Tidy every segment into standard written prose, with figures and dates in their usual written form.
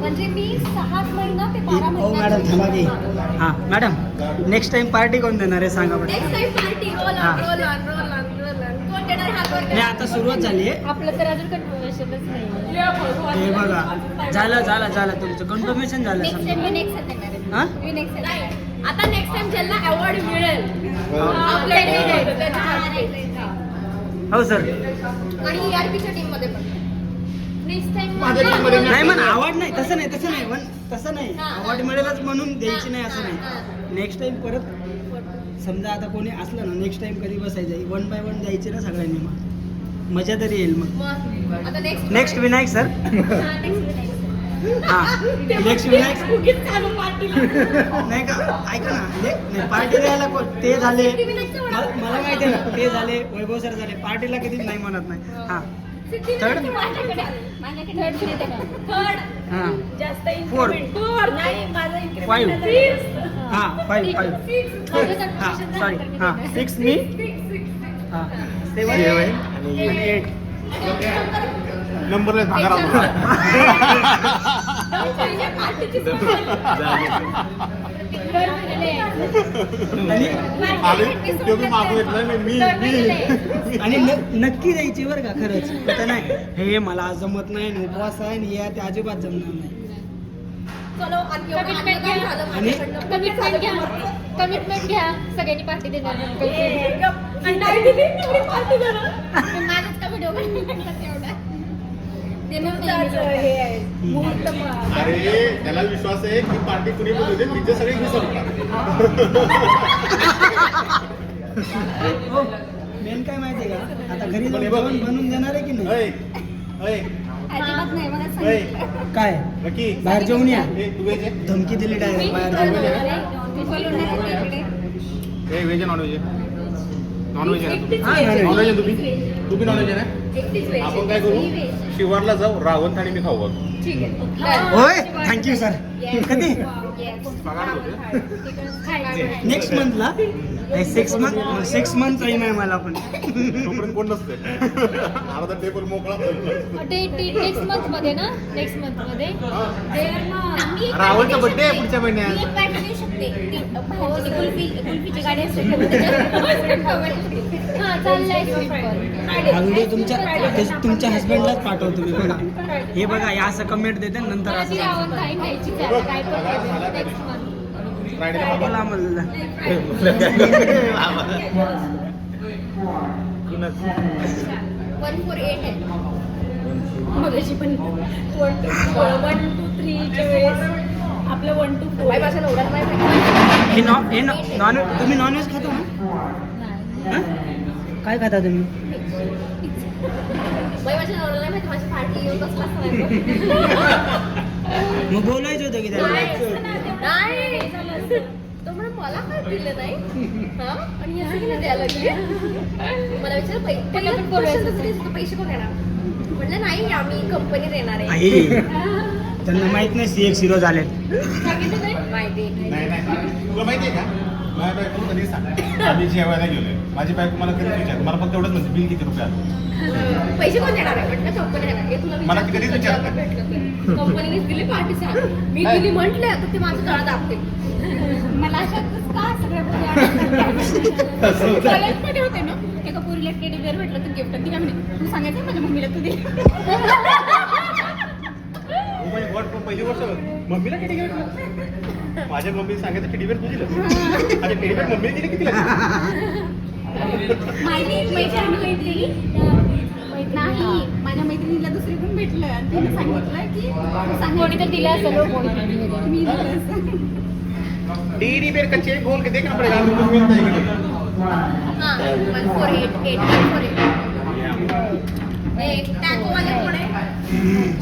म्हणजे मी 6 महिना ते 12 हो महिना. मॅडम थांबा की. हां मॅडम नेक्स्ट टाइम पार्टी कोण देणार आहे सांगा बरं. नेक्स्ट टाइम पार्टी रोल हा. On roll on roll on roll on. कोण देणार हात वर नाही करा. आता सुरुवात झाली आहे. आपलं तर अजून कन्फर्मेशनच नाही. हे बघा झालं तुमचं कन्फर्मेशन झालं नेक्स्ट समजा. टाइम मी नेक्स्ट टाइम देणार आहे. हां मी नेक्स्ट टाइम. आता नेक्स्ट टाइम ज्यांना अवॉर्ड मिळेल आपल्याकडे त्यांना हो सर. आणि ERPच्या टीम मध्ये पण नेक्स्ट टाइम नाही म्हणा आवड नाही तसं नाही तसं नाही हां, हां. आवड मिळेलच म्हणून द्यायची नाही असं हां, नाही. नेक्स्ट टाइम परत समजा आता कोणी असलं ना नेक्स्ट टाइम कधी बसायचं 1 by 1 द्यायची ना सगळ्यांनी मग मजा तरी येईल मग. आता नेक्स्ट विनायक सर. हां नेक्स्ट विनायक नाही का ऐका ना नाही पार्टी द्यायला ते झाले मला माहिती आहे ना ते झाले वैभव सर झाले पार्टीला कधीच नाही म्हणत नाही. हां थर्ड माझ्याकडे थर्ड हां जास्त 4 नाही माझा 5 हां 5 हां सॉरी हां 6 मी हां 7 आणि 8 नंबर सांगा आणि नक्की द्यायची बरं का खरंच तर नाही हे मला जमत नाही आणि उपवास आहे आणि या ते अजिबात जमणार नाही. आणि कमिटमेंट घ्या सगळ्यांनी पार्टी देणार. माझंच का व्हिडिओ अरे त्याला विश्वास आहे की पार्टी कुणी पण होते पिझ्झा सगळे विसरतात. हो मेन काय माहिती आहे का आता घरी जाऊन जेवण बनवून देणार आहे की नाही. अजिबात नाही मला काय नक्की बाहेर जेवून या तू व्हेज आहे धमकी दिली डायरेक्ट बाहेर जेवून या. व्हेज आहे नॉनव्हेज आहे नॉनव्हेज आहे हां, नाही. नॉनव्हेज आहे तुम्ही नॉनव्हेज आहे ना आपण काय करू शिवारला जाऊ रावण थाळी मी खाऊ बघ. होय थँक्यू सर. कधी नेक्स्ट मंथला 6 मंथ टाईम आहे मला पण. तोपर्यंत कोण नसते अर्धा टेबल मोकळा नेक्स्ट मंथ मध्ये ना नेक्स्ट मंथ मध्ये रावणचा बर्थडे आहे पुढच्या महिन्यात. मी एक पार्टी देऊ शकते ती कुल्फीची गाडी असते हा चाललंय हा व्हिडिओ तुमच्या हस्बंडलाच पाठवतो मी बघा. हे बघा या असं कमेंट देते नंतर असं रावण काही खायची काय पण नेक्स्ट मंथ. फ्रायडेला बोला म्हणलं 148 आहे मगाशी पण 1 2 3 च्या वेळेस आपलं 1 2 4 माझ्या नवऱ्याला माहिती हे तुम्ही नॉनव्हेज खाता ना. हां? काय खाता तुम्ही माझ्या नवऱ्याला माहिती माझी पार्टी येऊन बसला मग बोलायचं होतं की त्याला. नाही तो म्हणून मला काय दिलं नाही हा आणि हे सगळं द्यायला लागले मला विचार पैसे कोण येणार म्हटलं नाही आम्ही कंपनी देणार आहे आई त्यांना माहित नाही CX0 झालेत. सांगितलं नाही माहिती नाही तुला माहिती आहे का माझ्या बायको कधी सांग आम्ही जेवायला गेलोय माझी बायको मला कधीच विचार मला फक्त एवढंच म्हणते बिल किती रुपये पैसे कोण देणार आहे म्हटलं कंपनी देणार आहे तुला मला ती कधीच विचारत नाही. कंपनीने दिली पार्टी सांग मी दिली म्हटलं तर ते माझं तळा दाबते मला अशातच का सगळ्या कॉलेजमध्ये होते ना एका पोरीला टेडी बेअर भेटलं तर गिफ्ट दिला म्हणे तू सांगायचं माझ्या मम्मीला तू दे पहिली वर्ष मम्मीला किती घेतलं माझ्या मम्मी सांगायचं टेडीबेअर तू दिलं आणि टेडीबेअर मम्मीने दिली किती माझी एक मैत्रीण होती नाही माझ्या मैत्रिणीला दुसरी पण भेटलं आणि तिने सांगितलं की कोणी तर दिलं असेल हो, कोणी मी दिलं असं. टेडीबेअर का चेक बोल के देखना पड़ेगा तुमको मिलता है कि नहीं हां 148 एक टॅको वाले कोण आहे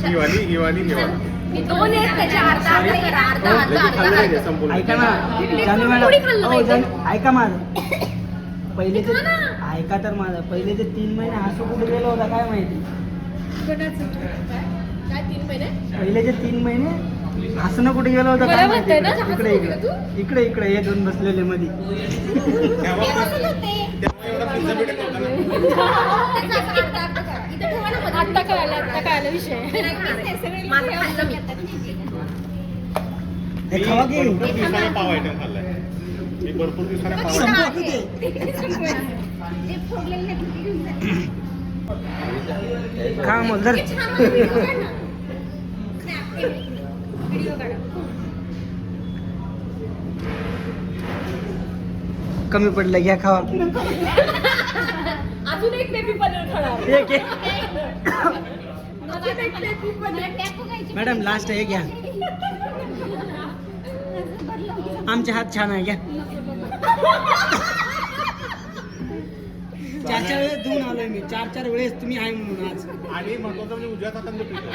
ही वाली मी दोन आहेत त्याच्या अर्धा संपूर्ण ऐका ना जानू थोडी खाल्लं मॅडम पाहिजे. ऐका माझं पहिले ते खा ना. ऐका तर माझं पहिले ते 3 महिने हसू कुठे गेलो होता काय माहिती. काय 3 महिने पहिले जे 3 महिने हसणं कुठे गेलं होतं मला काय म्हणतोय ना, माहिती. इकडे इकडे इकडे हे दोन बसलेले मध्ये ते हसत होते तेव्हा एवढा पिझ्झा भेटत होता ना त्याचा असं अर्धा करा. इथं ठेवा ना मध्ये. आत्ता कळालं विषय. माझं खाल्लं मी आता. हे खावा की भरपूर दिवसाने पाव आयटम खाल्लाय मी भरपूर दिवसाने पाव संपवा item की ते जे फोडलेलं आहे ते घेऊन जा. खा मग जर हे छान आहे, व्हिडिओ काढ ना. Snap, हे व्हिडिओ काढा. कमी पडलं घ्या खावा अजून एक बेबी पनीर खाणार. एक एक अजून एक बेबी पनीर. मॅडम लास्ट आहे घ्या आमचे हात छान आहे घ्या 4 वेळेस धुवून आलोय मी 4 वेळेस तुम्ही आहे म्हणून आज आणि महत्वाचं म्हणजे उजव्या हाताने पितो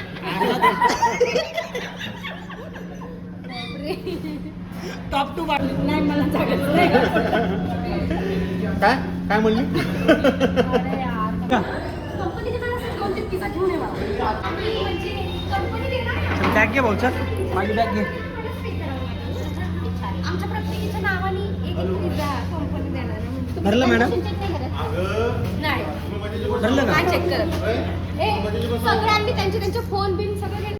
टॉप टू बाट नाही मला जागत नाही. काय काय म्हणली अरे यार. कंपनीचे मला असं 2-3 पिझ्झा घेऊन ये मला. आणि म्हणजे कंपनी देणार ना. बॅग घे भाऊ चल माझी बॅग घे आमच्या प्रत्येकीच्या नावाने एक पिझ्झा कंपनी देणार आहे. म्हणजे भरलं मॅडम? check नाही करत? नाही भरलं का काय चेक करत? ए, सगळ्यांनी त्यांचे फोन बिन सगळं